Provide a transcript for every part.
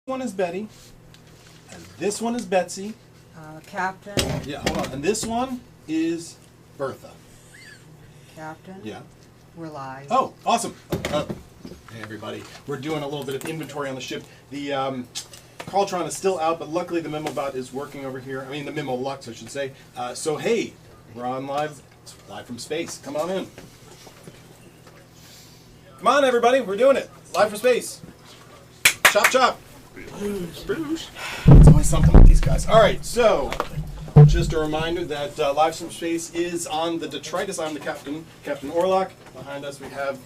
one is Betty, and this one is Betsy. Captain. Yeah, hold on. And this one is Bertha. Captain. Yeah. We're live. Oh, awesome. Hey, everybody. We're doing a little bit of inventory on the ship. The Carltron is still out, but luckily the MemoBot is working over here. I mean, the Memo Lux, I should say. So, hey, we're on live from space. Come on in. Come on, everybody. We're doing it. Live from space. Chop, chop. It's always something with these guys. All right, so just a reminder that Live from Space is on the detritus. I'm the captain, Captain Orlock. Behind us we have,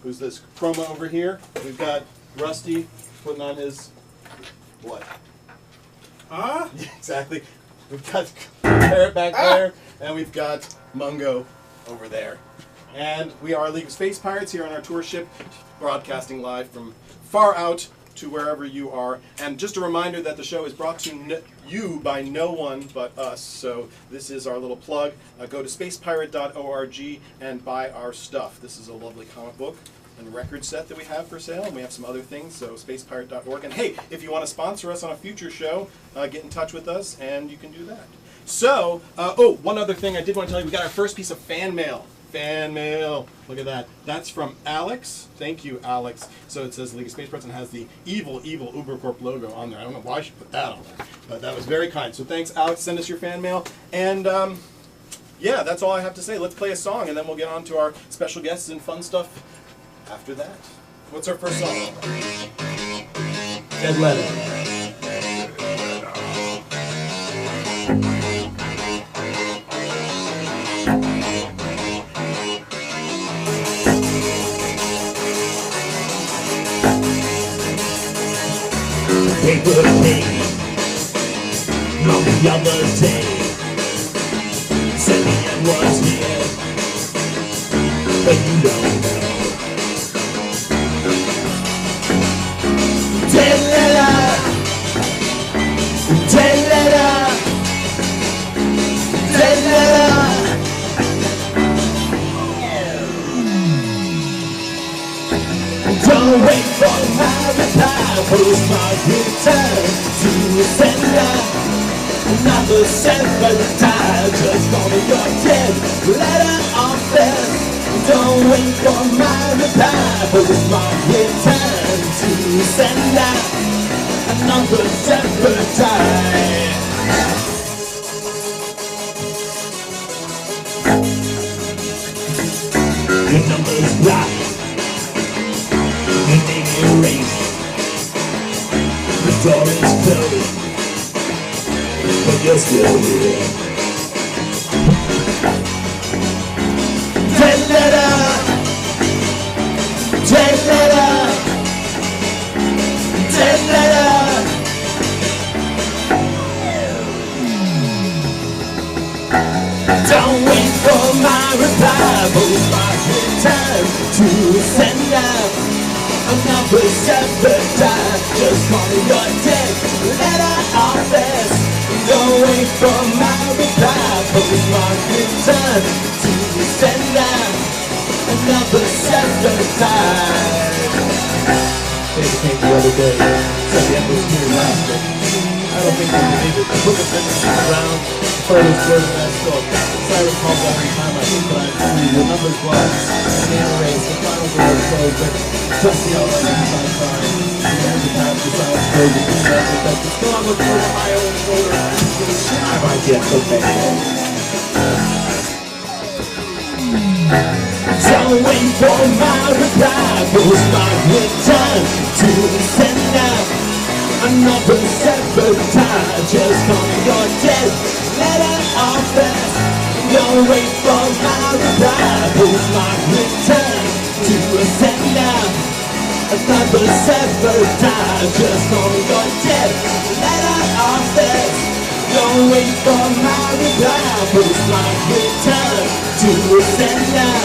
who's this, Chroma over here. We've got Rusty putting on his, what? Huh? Yeah, exactly. We've got Parrot back there, and we've got Mungo over there. And we are League of Space Pirates here on our tour ship, broadcasting live from far out to wherever you are. And just a reminder that the show is brought to you by no one but us. So this is our little plug. Go to spacepirate.org and buy our stuff. This is a lovely comic book and record set that we have for sale, and we have some other things, so spacepirate.org. And hey, if you want to sponsor us on a future show, get in touch with us, and you can do that. So, oh, one other thing I did want to tell you, we got our first piece of fan mail. Fan mail. Look at that. That's from Alex. Thank you, Alex. So it says League of Space Pirates and has the evil UberCorp logo on there. I don't know why I should put that on there, but that was very kind. So thanks, Alex. Send us your fan mail. And yeah, that's all I have to say. Let's play a song, and then we'll get on to our special guests and fun stuff after that. What's our first song? Dead Letter. Paper came on the other day, said the end was here, but you don't know. Dead letter, dead letter, dead letter. Don't wait for my reply, postmark return to sender. Another separate time, just call me your dead letter office. Don't wait for my reply, postmark return to sender. Another separate time. Your number's blocked. Your name erased. The door is closed, but you're still here. Dead letter, dead letter, dead letter. Don't wait for my reply, postmark return to sender. Another separate time, just call me your dead letter office. Don't wait for my reply, postmark return to sender. Another separate time. They came the other day, said the end was here last day. I don't think they believe it. Book of business around, the photos closed and I still silent calls every time I think that I see the numbers blocked, the name erased, the final door is closed, but just the outside inside fine. The end of time, the silence closed, the email is that still I'm looking over my own shoulder. I might get so bad. Don't wait for my reply, postmark return to sender. Another separate time, just call me your dead letter office. Don't wait for my reply, postmark return to sender. Another separate time, just call me your dead letter office. Don't wait for my reply, postmark return to sender.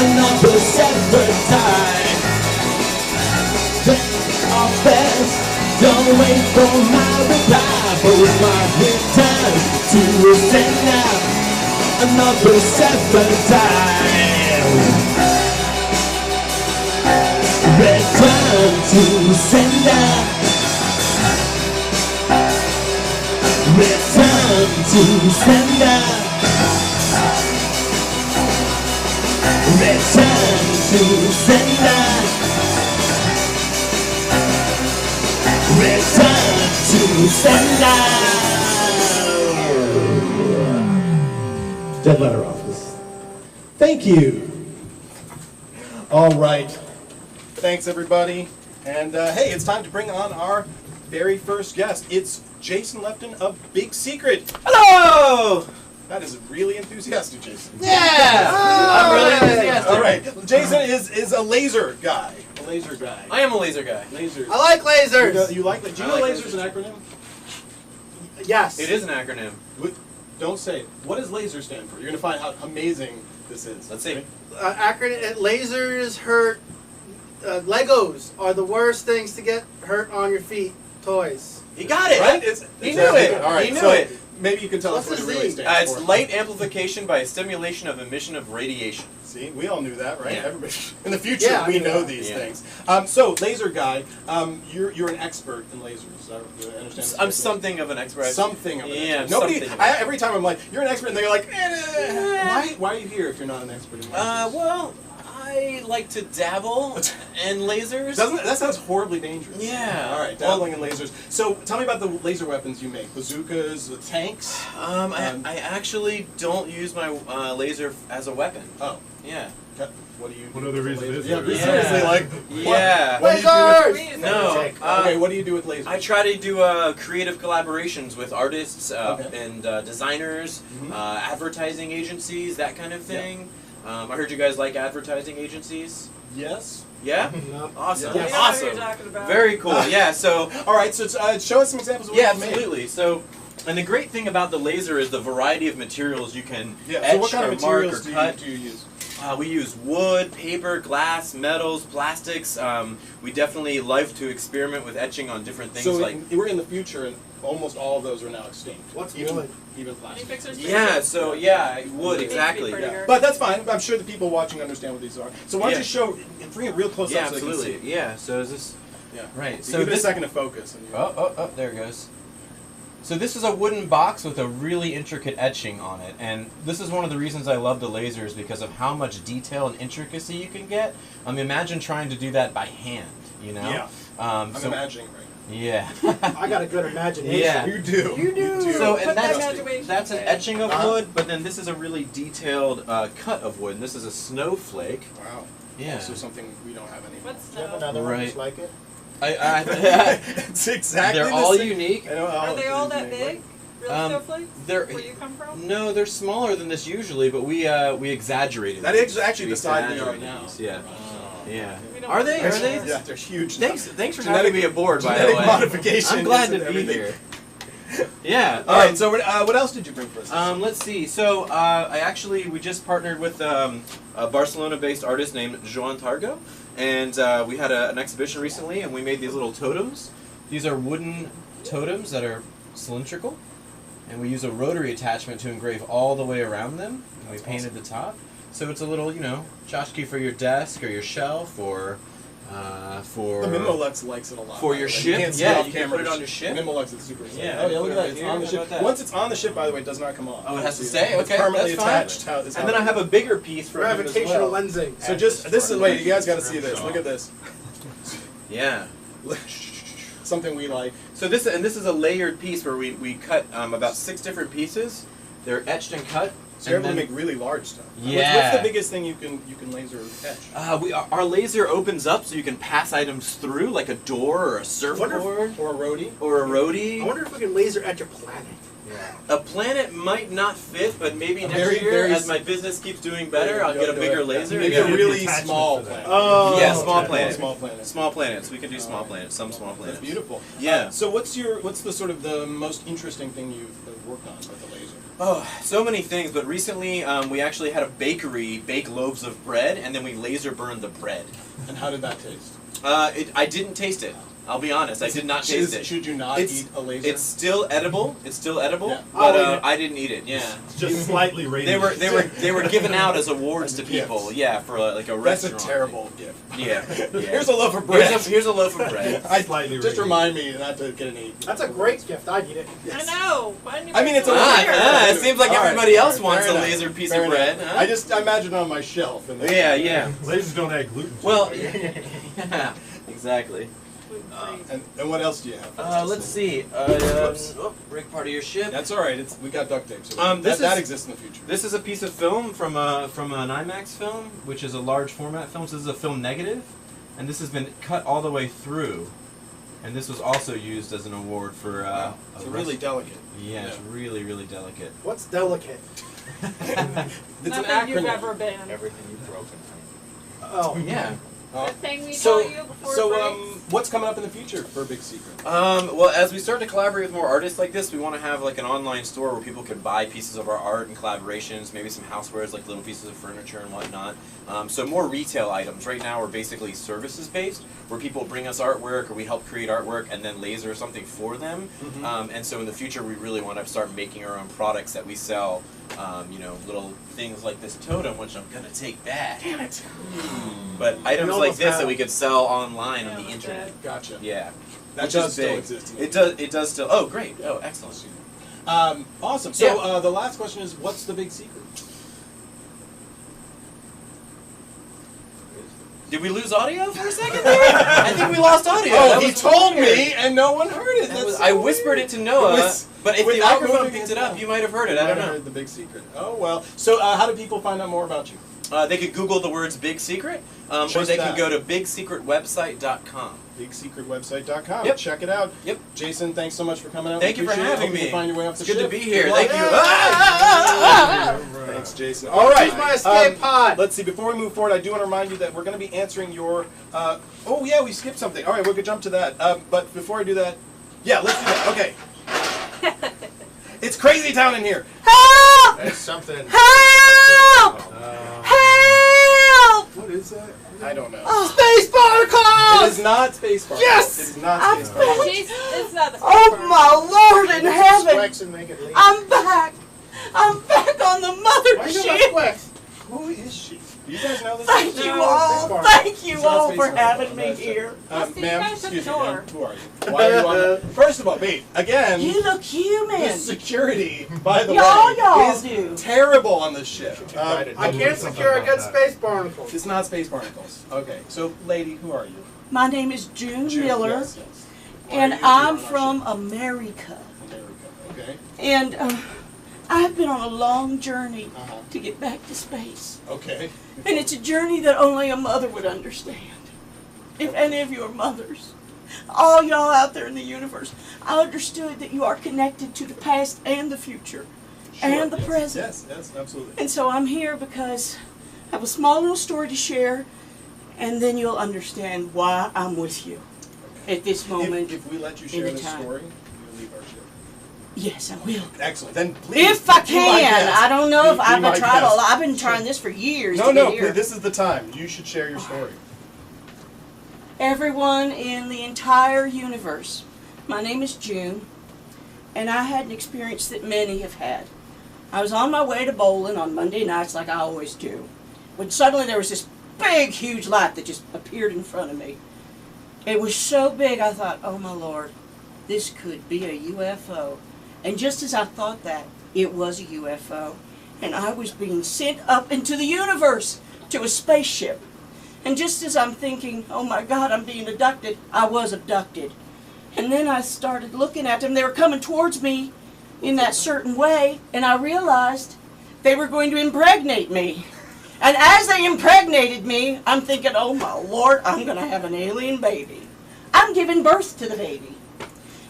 Another separate time, office. Don't wait for my reply, postmark return to sender. Another separate time. Return to sender. to sender. Return to sender. Return to sender. Dead letter office. Thank you. All right. Thanks, everybody. And hey, it's time to bring on our very first guest. It's Jason Lefton of Big Secret. Hello! That is really enthusiastic, Jason. Yeah! I'm really enthusiastic. All right. Jason is a laser guy. A laser guy. I am a laser guy. Lasers. I like lasers. You like? Do you I know like lasers an acronym? Yes. It is an acronym. Don't say it. What does laser stand for? You're gonna find how amazing this is. Let's see. Acronym. Lasers hurt. Legos are the worst things to get hurt on your feet. Toys. He got it! Right? He knew it! All right. He knew so it! Maybe you can tell us What's what it the really Z? stands It's for. light amplification by a stimulation of emission of radiation. See, we all knew that, right? Yeah. Everybody. In the future, Yeah, I we knew know that. these Yeah. things. So, laser guy, you're an expert in lasers. Do I understand this I'm correctly? something of an expert. Something of an Yeah, expert. Nobody. something of an Every time I'm like, you're an expert, and they're like, why are you here if you're not an expert in lasers? Well, I like to dabble in lasers. That sounds horribly dangerous. Yeah. All right, dabbling in lasers. So, tell me about the laser weapons you make. Bazookas, tanks. I actually don't use my laser as a weapon. Oh, Yeah. what do you? What other reason is Yeah, there? seriously, like. Yeah. What do you do with, Lasers. No. okay, what do you do with lasers? I try to do creative collaborations with artists Okay. and designers, Mhm. advertising agencies, that kind of thing. I heard you guys like advertising agencies. Yes. Yeah? No. Awesome. Yeah. Awesome. Very cool. Yeah, so All right, so show us some examples of what yeah, you made. absolutely. So and the great thing about the laser is the variety of materials you can Yeah. etch So, what kind or of mark or materials cut. do you use? We use wood, paper, glass, metals, plastics. We definitely like to experiment with etching on different things So like we're in the future, and almost all of those are now extinct. What's even, wood? Even plastic. yeah, so yeah, wood exactly. Yeah. But that's fine. I'm sure the people watching understand what these are. So why don't Yeah. you show, bring it real close Yeah, up so they can absolutely. see. Yeah. So is this Yeah. right? You So give it a this. second to focus. And Oh, there it goes. So this is a wooden box with a really intricate etching on it, and this is one of the reasons I love the lasers because of how much detail and intricacy you can get. Imagine trying to do that by hand, you know? Yeah. I'm so, imagining right yeah. I got a good imagination. Yeah. now. You do. You do. So Put and that that's an etching of Uh-huh. wood, but then this is a really detailed cut of wood. And this is a snowflake. Wow. Yeah. Also something we don't have anymore. Do you have another one Right. just like it? I It's exactly they're the all same. unique. I know Are they all that unique. big? Real Um, snowflakes? they're- Where you come from? No, they're smaller than this usually, but we exaggerated. That is actually We the size they are exaggerated now. these, Yeah. Yeah. We don't Are they? have Are they? those. Yeah, they're huge. Thanks for Genetic- having me aboard, by the genetic way. modification I'm glad is to be everything. here. Yeah. All right. So what else did you bring for us? Let's see. So we just partnered with a Barcelona-based artist named Joan Targo, and we had an exhibition recently, and we made these little totems. These are wooden totems that are cylindrical, and we use a rotary attachment to engrave all the way around them. And we painted the top, so it's a little, tchotchke for your desk or your shelf, or for the Mimolux likes it a lot. for by your the way. ship? You can't see Yeah, it off you can camera. put it on your ship. Mimolux is super excited. Yeah, Oh yeah, look at that. right It's here. on the How ship. about that? Once it's on the ship, by the way, it does not come off. Oh, it has to It's stay? Okay, permanently that's fine. attached. And then I have a bigger piece for him as Gravitational well. lensing. So wait, you guys got to see this. Look at this. Yeah. Something we like. So this is a layered piece where we cut about 6 different pieces. They're etched and cut. So you're and able to then- make really large stuff. Yeah. What's the biggest thing you can laser etch? Our laser opens up so you can pass items through, like a door or a surfboard Or a roadie? or a I roadie. wonder if we can laser etch a planet. A planet might not fit, but maybe A next very, year, very as my business keeps doing better, Yeah, I'll get a do bigger it. laser. Maybe Yeah. a really Attachment small for that. planet. Oh. Yeah, small okay. planet. Small planet. Small planets. We can do small planets. Some small planets. That's beautiful. Yeah. So what's the sort of the most interesting thing you've worked on with the laser? Oh, so many things, but recently we actually had a bakery bake loaves of bread, and then we laser burned the bread. And how did that taste? I didn't taste it. I'll be honest, I did not taste it. Should you not eat a laser? It's still edible. It's still edible, Yeah. but I didn't eat it. Yeah. It's just slightly radiant. They were given out as awards to people. Gifts. Yeah, for like a That's restaurant. a terrible gift. Yeah. Here's a loaf of bread. Here's a loaf of bread. Slightly Just radiant. remind me not to get an 8. That's a great gift. I'd eat it. Yes. I know. Why didn't you I mean, it's a It seems like All right, everybody else fair wants a enough. laser piece Fair of bread. enough. Huh? I imagine it on my shelf. And Yeah. Lasers don't add gluten. to Well, it. yeah, exactly. And what else do you have? Let's see. Break part of your ship. That's all right. We got duct tape. So This that is- exists in the future. This is a piece of film from an IMAX film, which is a large format film. So this is a film negative, and this has been cut all the way through. And this was also used as an award for It's really delicate. Yeah, it's really, really delicate. What's delicate? It's an Nothing you've acronym. ever been. Everything you've broken. Oh. Yeah. The thing we So, told you before so breaks. what's coming up in the future for Big Secret? Well, as we start to collaborate with more artists like this, we want to have like an online store where people can buy pieces of our art and collaborations, maybe some housewares like little pieces of furniture and whatnot. So more retail items. Right now we're basically services based, where people bring us artwork or we help create artwork and then laser something for them. And so in the future we really want to start making our own products that we sell. Little things like this totem, which I'm gonna take back. Damn it! But items like almost this have that we could sell online on the almost internet. Gotcha. Yeah. That Which does is still big. exist. It does still. Oh, great. Oh, excellent. Awesome. So the last question is, what's the big secret? Did we lose audio for a second there? I think we lost audio. Oh, That he was told weird. me, and no one heard it. That That's was- so I whispered it to Noah, With- but if the without microphone moving picked his it up, mouth. you might have heard it. I I don't heard know. the big secret. Oh well. So how do people find out more about you? They could Google the words "Big Secret," or Just they that. can go to bigsecretwebsite.com. BigSecretWebsite.com. Yep. Check it out. Yep. Jason, thanks so much for coming out. Thank you for Appreciate it. having Hope you me. can find your way off the It's good to ship. be here. Good Thank luck. you. Thanks, Jason. All right. Here's my escape pod. Let's see. Before we move forward, I do want to remind you that we're going to be answering your. Oh yeah, we skipped something. All right, we could jump to that. But before I do that, yeah, let's do that. Okay. It's crazy town in here. Help! That's something. Help! Help! What is that? I don't know. Space It barnacles! is not Space Bar. Yes! It is not Space Bar. Jeez, it's not the Oh my Lord in heaven! Squeaks and make it leak. I'm back! I'm back on the Why you got mothership! squeaks? Who is she? Do you guys know this? Thank person? you No, all! Space Bar. Thank you It's not all Space for Bar. having me That's it. here. Let's see, you Ma'am, guys shut the excuse me, door. ma'am. Who are you? Why are you on the... First of all, wait. Again, You look the human! security, by the Y'all way, is do. terrible on this ship. I can't secure a good space barnacle. It's not Space Barnacles. Okay, so lady, who are you? My name is June June, Miller, yes, yes. Why and are you here I'm on our from ship? America. America. Okay. And I've been on a long journey Uh-huh. to get back to space. Okay. And it's a journey that only a mother would understand. If any of you are mothers, all y'all out there in the universe, I understood that you are connected to the past and the future and the yes, present. Yes, absolutely. And so I'm here because I have a small little story to share, and then you'll understand why I'm with you at this moment. If we let you share in this time. story, you'll leave our ship. Yes, I will. Excellent. Then please. If I be my can, guest. I don't know if Be I've my tried guest. I've been trying this for years No, to no, get here. please, this is the time. You should share your story. Everyone in the entire universe. My name is June, and I had an experience that many have had. I was on my way to bowling on Monday nights like I always do, when suddenly there was this big, huge light that just appeared in front of me. It was so big I thought, oh my Lord, this could be a UFO. And just as I thought that, it was a UFO. And I was being sent up into the universe to a spaceship. And just as I'm thinking, oh my God, I'm being abducted, I was abducted. And then I started looking at them. They were coming towards me in that certain way, and I realized they were going to impregnate me. And as they impregnated me, I'm thinking, oh my Lord, I'm going to have an alien baby. I'm giving birth to the baby.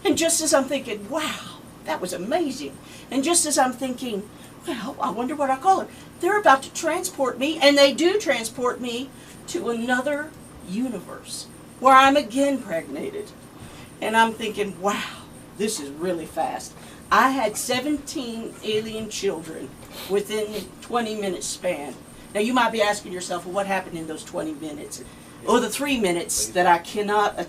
And just as I'm thinking, wow, that was amazing. And just as I'm thinking, well, I wonder what I call her. They're about to transport me, and they do transport me to another universe where I'm again impregnated. And I'm thinking, wow, this is really fast. I had 17 alien children within 20-minute span. Now you might be asking yourself, well, what happened in those 20 minutes? or the 3 minutes that I cannot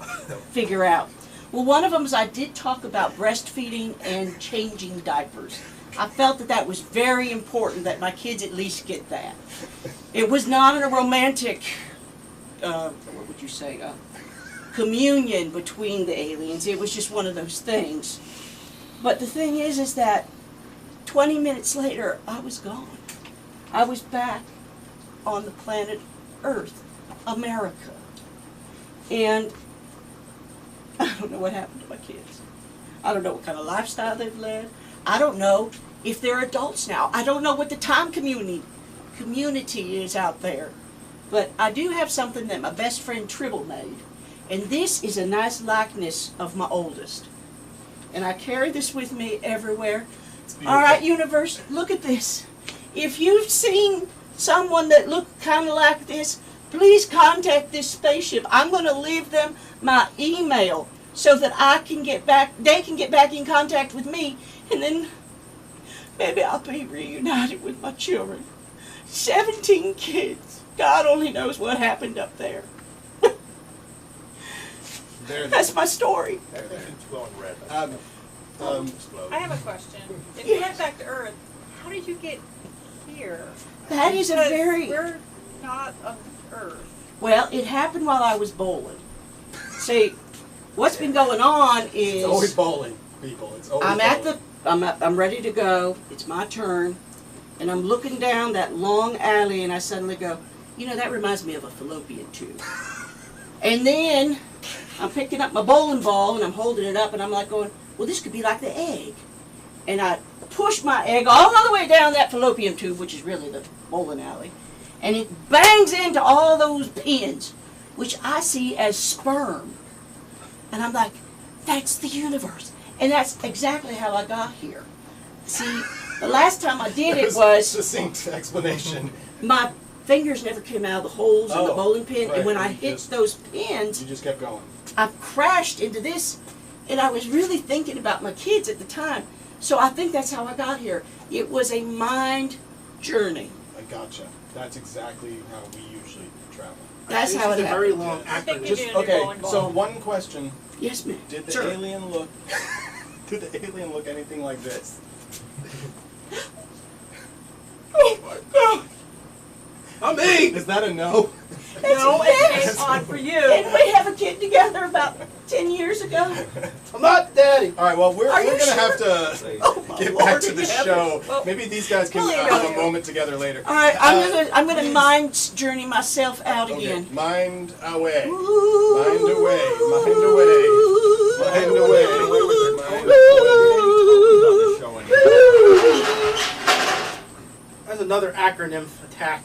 figure out. Well, one of them is I did talk about breastfeeding and changing diapers. I felt that that was very important that my kids at least get that. It was not a romantic, what would you say, communion between the aliens. It was just one of those things. But the thing is that 20 minutes later, I was gone. I was back on the planet Earth, America. And I don't know what happened to my kids. I don't know what kind of lifestyle they've led. I don't know if they're adults now. I don't know what the time community is out there. But I do have something that my best friend Tribble made. And this is a nice likeness of my oldest. And I carry this with me everywhere. All right, universe, look at this. If you've seen someone that looked kind of like this, please contact this spaceship. I'm going to leave them my email so that they can get back in contact with me, and then maybe I'll be reunited with my children. 17 kids. God only knows what happened up there. That's my story. I have a question. If you went back to Earth, how did you get here? That is a Because very... we're not on Earth. Well, it happened while I was bowling. See, what's been going on is... It's always bowling, people. It's always I'm ready to go. It's my turn. And I'm looking down that long alley and I suddenly go, you know, that reminds me of a fallopian tube. And then I'm picking up my bowling ball and I'm holding it up and I'm like going, well, this could be like the egg. And I push my egg all the way down that fallopian tube, which is really the bowling alley. And it bangs into all those pins, which I see as sperm. And I'm like, that's the universe. And that's exactly how I got here. See, the last time I did it was... Succinct explanation. My fingers never came out of the holes in the bowling pin, right. and when I You hit just- those pins, You just kept going. I crashed into this, and I was really thinking about my kids at the time. So I think that's how I got here. It was a mind journey. I gotcha. That's exactly how we usually travel. That's This how is it a very happened. long I think acronym. you Just did okay. bowling So ball. one question: Yes, ma'am. did the Sure. alien look? Did the alien look anything like this? Oh my God! I mean, is that a no? No, Yes. it's on for you. Didn't we have a kid together about 10 years ago? I'm not daddy. All right. Well, we're Are you gonna sure? have to Oh my get back Lord to in the heaven. show. Well, Maybe these guys can well, you have know. a moment together later. All right, I'm gonna mind journey myself out Okay. again. Mind away. Mind away. Mind away. Mind away. Mind That's another acronym attack.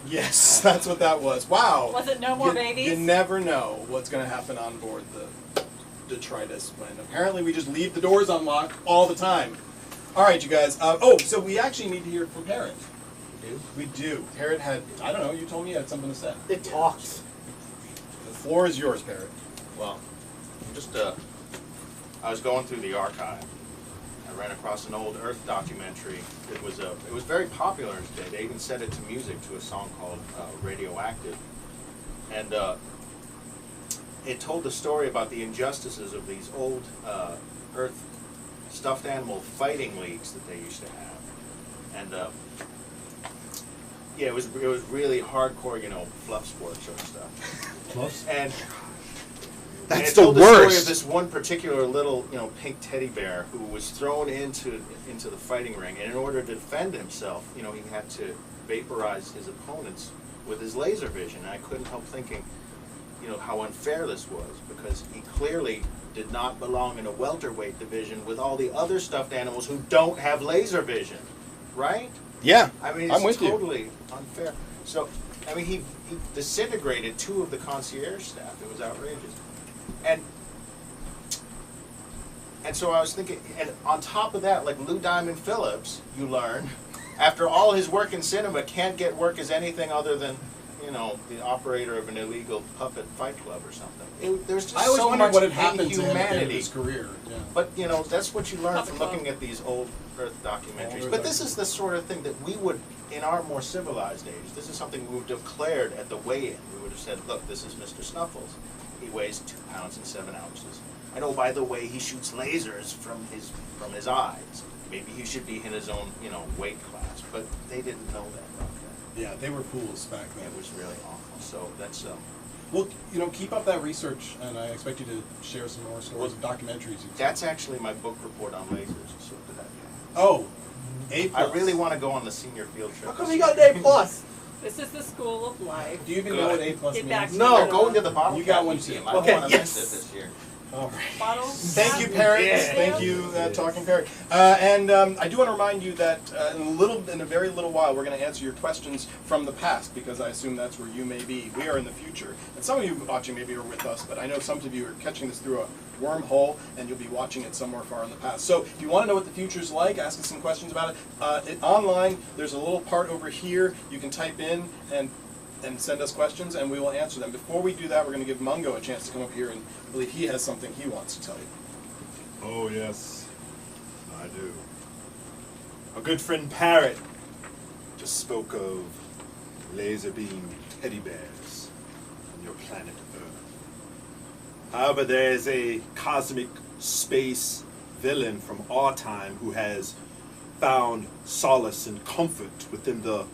Yes, that's what that was. Wow. Was it no more babies? You never know what's going to happen on board the detritus when apparently we just leave the doors unlocked all the time. All right, you guys. So we actually need to hear from Parrot. We do. Parrot had, I don't know, you told me you had something to say. It talks. The floor is yours, Parrot. Well, just I was going through the archive. I ran across an old Earth documentary. It was very popular in its day. They even set it to music to a song called "Radioactive," and it told the story about the injustices of these old Earth stuffed animal fighting leagues that they used to have, and yeah, it was really hardcore, fluff sport sort of stuff. And That's it the told the story worst. of this one particular little, pink teddy bear who was thrown into the fighting ring, and in order to defend himself, he had to vaporize his opponents with his laser vision. And I couldn't help thinking, how unfair this was, because he clearly did not belong in a welterweight division with all the other stuffed animals who don't have laser vision, right? Yeah, I mean, I'm it's with you. totally unfair. So, I mean, he disintegrated 2 of the concierge staff. It was outrageous. And so I was thinking, and on top of that, like Lou Diamond Phillips, you learn, after all his work in cinema, can't get work as anything other than, you know, the operator of an illegal puppet fight club or something. There's just I always so wondered much what had happened to him at the end of inhumanity. his career. Yeah. But you know, that's what you learn Puppet from club. looking at these old Earth documentaries. Old But Earth this is the sort of thing that we would, in our more civilized age, this is something we would have declared at the weigh-in. We would have said, look, this is Mr. Snuffles. He weighs 2 pounds and 7 ounces. And oh, by the way, he shoots lasers from his eyes. Maybe he should be in his own, you know, weight class. But they didn't know that back then. Yeah, they were fools back then. It was really awful. So that's Well, you know, keep up that research, and I expect you to share some more stories of documentaries. that's actually my book report on lasers. So did that. Oh, A+. I really want to go on the senior field trip. How come he got an A+? This is the school of life. Do you even know what A+ Get back means? to No, your, Going to the bottle You got cap one museum. too. I don't Okay, want to yes. miss it this year. All right. bottle. Thank you, Parrot. Yeah. Thank you, Talking Parrot. And I do want to remind you that in a very little while, we're going to answer your questions from the past, because I assume that's where you may be. We are in the future, and some of you watching maybe are with us, but I know some of you are catching this through a wormhole, and you'll be watching it somewhere far in the past. So if you want to know what the future's like, ask us some questions about it. Online, there's a little part over here you can type in and send us questions, and we will answer them. Before we do that, we're going to give Mungo a chance to come up here, and I believe he has something he wants to tell you. Oh, yes, I do. Our good friend Parrot just spoke of laser beam teddy bears on your planet Earth. However, there's a cosmic space villain from our time who has found solace and comfort within the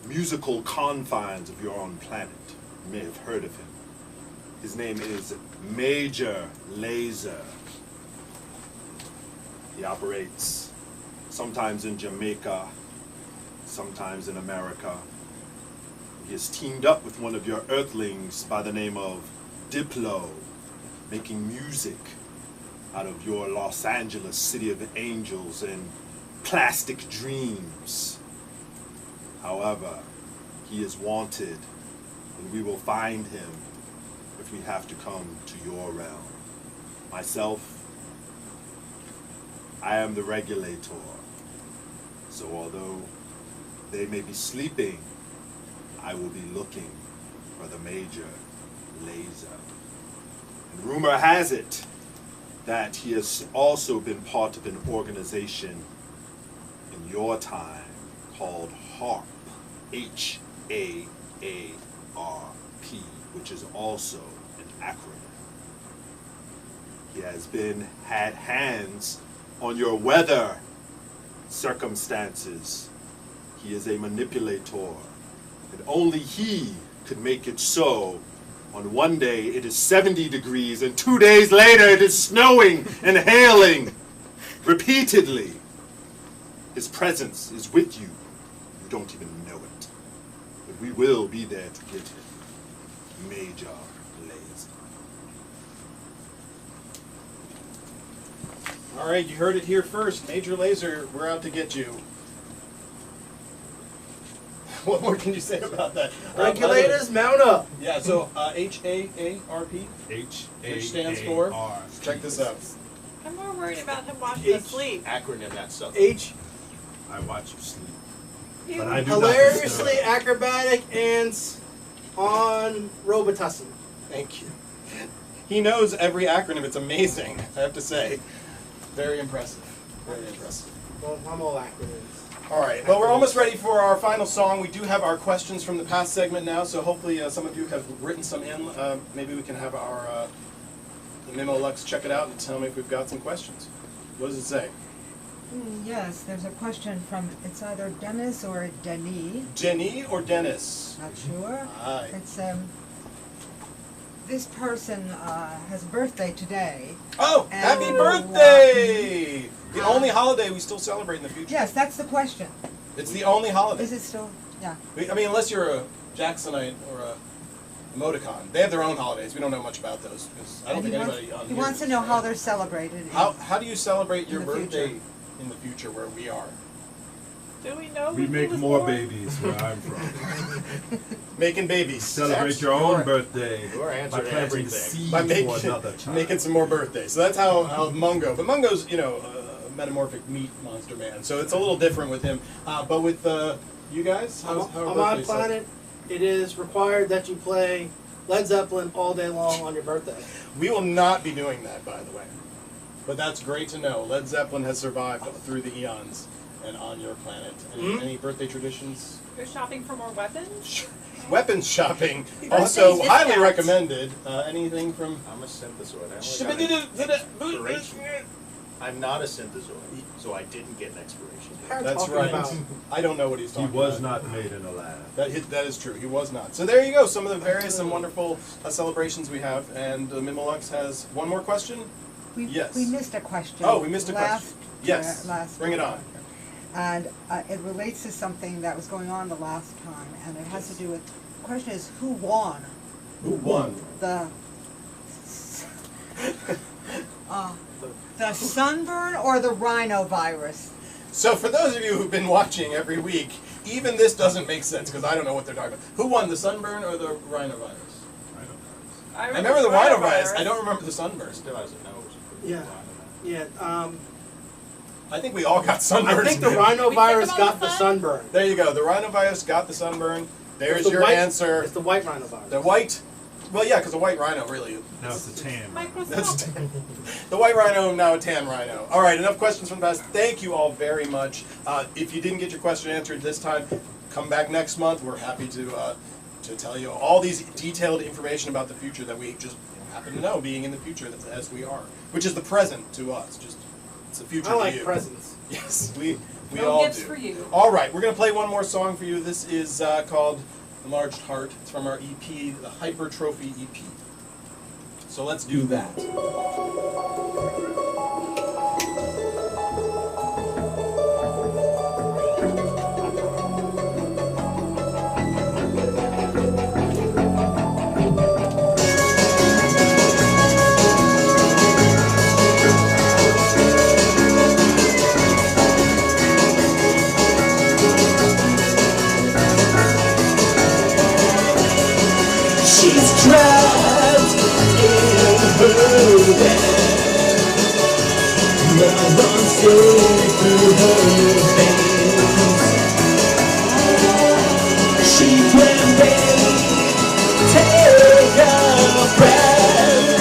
musical confines of your own planet. You may have heard of him. His name is Major Laser. He operates sometimes in Jamaica, sometimes in America. He has teamed up with one of your earthlings by the name of Diplo, making music out of your Los Angeles City of Angels and plastic dreams. However, he is wanted, and we will find him if we have to come to your realm. Myself, I am the regulator. So although they may be sleeping, I will be looking for the Major Laser. And rumor has it that he has also been part of an organization in your time called HARP, H-A-A-R-P, which is also an acronym. He has had hands on your weather circumstances. He is a manipulator, and only he could make it so. On one day it is 70 degrees, and 2 days later it is snowing and hailing repeatedly. His presence is with you. You don't even know it. But we will be there to get him. Major Laser. All right, you heard it here first. Major Laser, we're out to get you. What more can you say about that? Regulators, mount up. Yeah, so H-A-A-R-P, H-A-A-R. which stands for? Check this out. I'm more worried about him watching us sleep. Acronym that stuff. H. I watch you sleep. You- But I do not Hilariously disturb. acrobatic ants on Robitussin. Thank you. He knows every acronym. It's amazing, I have to say. Very impressive. Very impressive. Well, I'm all acronyms. All right. Well, we're almost ready for our final song. We do have our questions from the past segment now, so hopefully some of you have written some in. Maybe we can have our the Memo Lux check it out and tell me if we've got some questions. What does it say? Yes, there's a question from, it's either Dennis or Denis, Jenny or Dennis? not sure. Aye. It's, this person has a birthday today. Oh, And- happy birthday! The only holiday we still celebrate in the future. Yes, that's the question. It's the only holiday. Is it still? Yeah. I mean, unless you're a Jacksonite or a Emoticon. They have their own holidays. We don't know much about those because I don't And think he anybody on He here wants to does. know how they're celebrated. How do you celebrate your in the birthday future. in the future where we are? Do we know We when he make was more born? babies where I'm from. Making babies. Celebrate your own birthday Your answer by to planting everything. seeds By for another child. making some more birthdays. So that's how Mungo. But Mungo's, you know, a metamorphic meat monster man. So it's a little different with him. But with you guys, how I'm are on birthdays planet it is required that you play Led Zeppelin all day long on your birthday. We will not be doing that, by the way. But that's great to know. Led Zeppelin has survived through the eons and on your planet. Any birthday traditions? Go shopping for more weapons? Weapons shopping, Birthdays also highly discounts. recommended. Anything from... I'm a synthezoid. I only got an expiration. I'm not a synthezoid, so I didn't get an expiration date. That's Talking right. about- I don't know what he's He talking was about. not made in a lab. That is true. He was not. So there you go. Some of the various and wonderful celebrations we have. And Mimolux has one more question. Yes. We missed a question. Oh, we missed a question. Last- Yes. last Bring it on. And it relates to something that was going on the last time, and it has to do with, the question is, who won? Who won? The sunburn or the rhinovirus? So for those of you who've been watching every week, even this doesn't make sense because I don't know what they're talking about. Who won, the sunburn or the rhinovirus? I remember the rhinovirus. I don't remember the sunburn. Still has a nose. Yeah. Yeah. I think we all got sunburns. I think the We rhinovirus think got about the the fun? sunburn. There you go. The rhinovirus got the sunburn. There's It's the your white- answer. It's the white rhinovirus. The white. Well, yeah, because the white rhino really. Now it's a tan. That's Microscopic. the white rhino, now a tan rhino. All right, enough questions from the past. Thank you all very much. If you didn't get your question answered this time, come back next month. We're happy to tell you all these detailed information about the future that we just happen to know, being in the future as we are, which is the present to us. Just it's the future I to like you. presents. Yes, we No all gifts do. for you. All right, we're gonna play one more song for you. This is called "Enlarged Heart." It's from our EP, the Hypertrophy EP. So let's do that. She's trapped in her bed. Love runs through her veins. She can barely take a breath.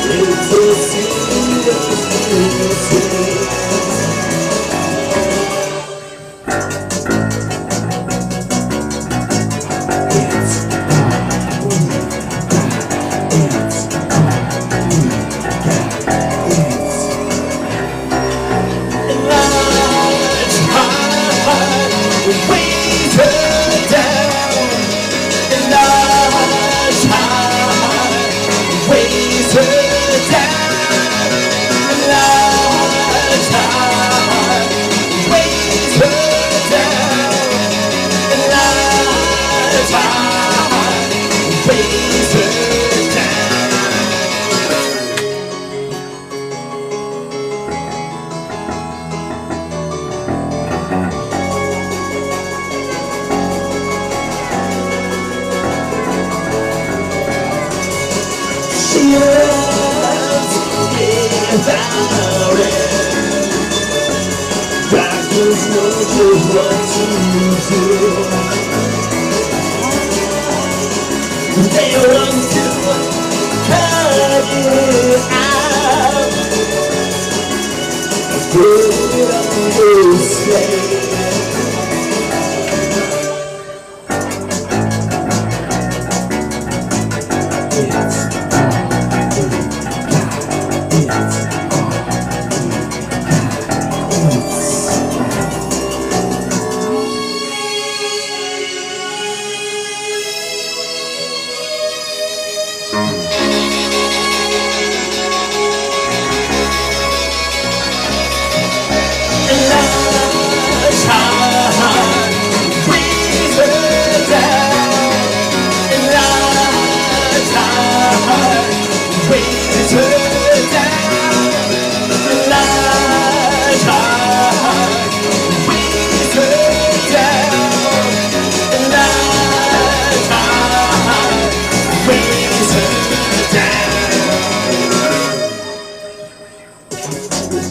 It's a serious illness. Doctors know just what to do. They run to cut it out. Put it on display.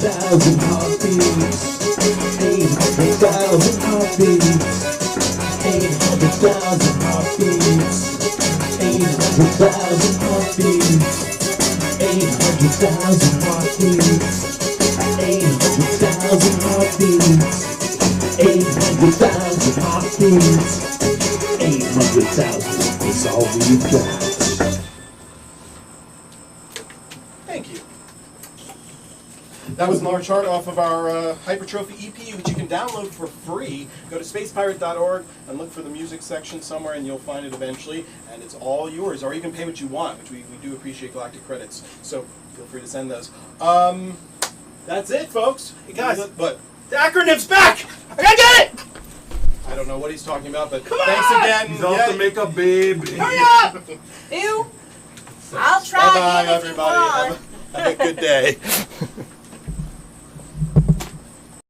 Thousand heartbeats, 800,000 heartbeats, 800,000 800,000 heartbeats. 800,000 heartbeats. 800,000 heartbeats. 800,000 heartbeats. 800,000 heartbeats. 800,000 is all we've got. Thank you. That was an large chart off of our Hypertrophy EP, which you can download for free. Go to spacepirate.org and look for the music section somewhere, and you'll find it eventually. And it's all yours, or you can pay what you want, which we do appreciate galactic credits. So feel free to send those. That's it, folks. Hey guys, But the acronym's back! I gotta get it! I don't know what he's talking about, but Come thanks on! again. He's off to make up, babe. Hurry up! Ew. I'll try Bye-bye, again if you everybody. want. Have a good day.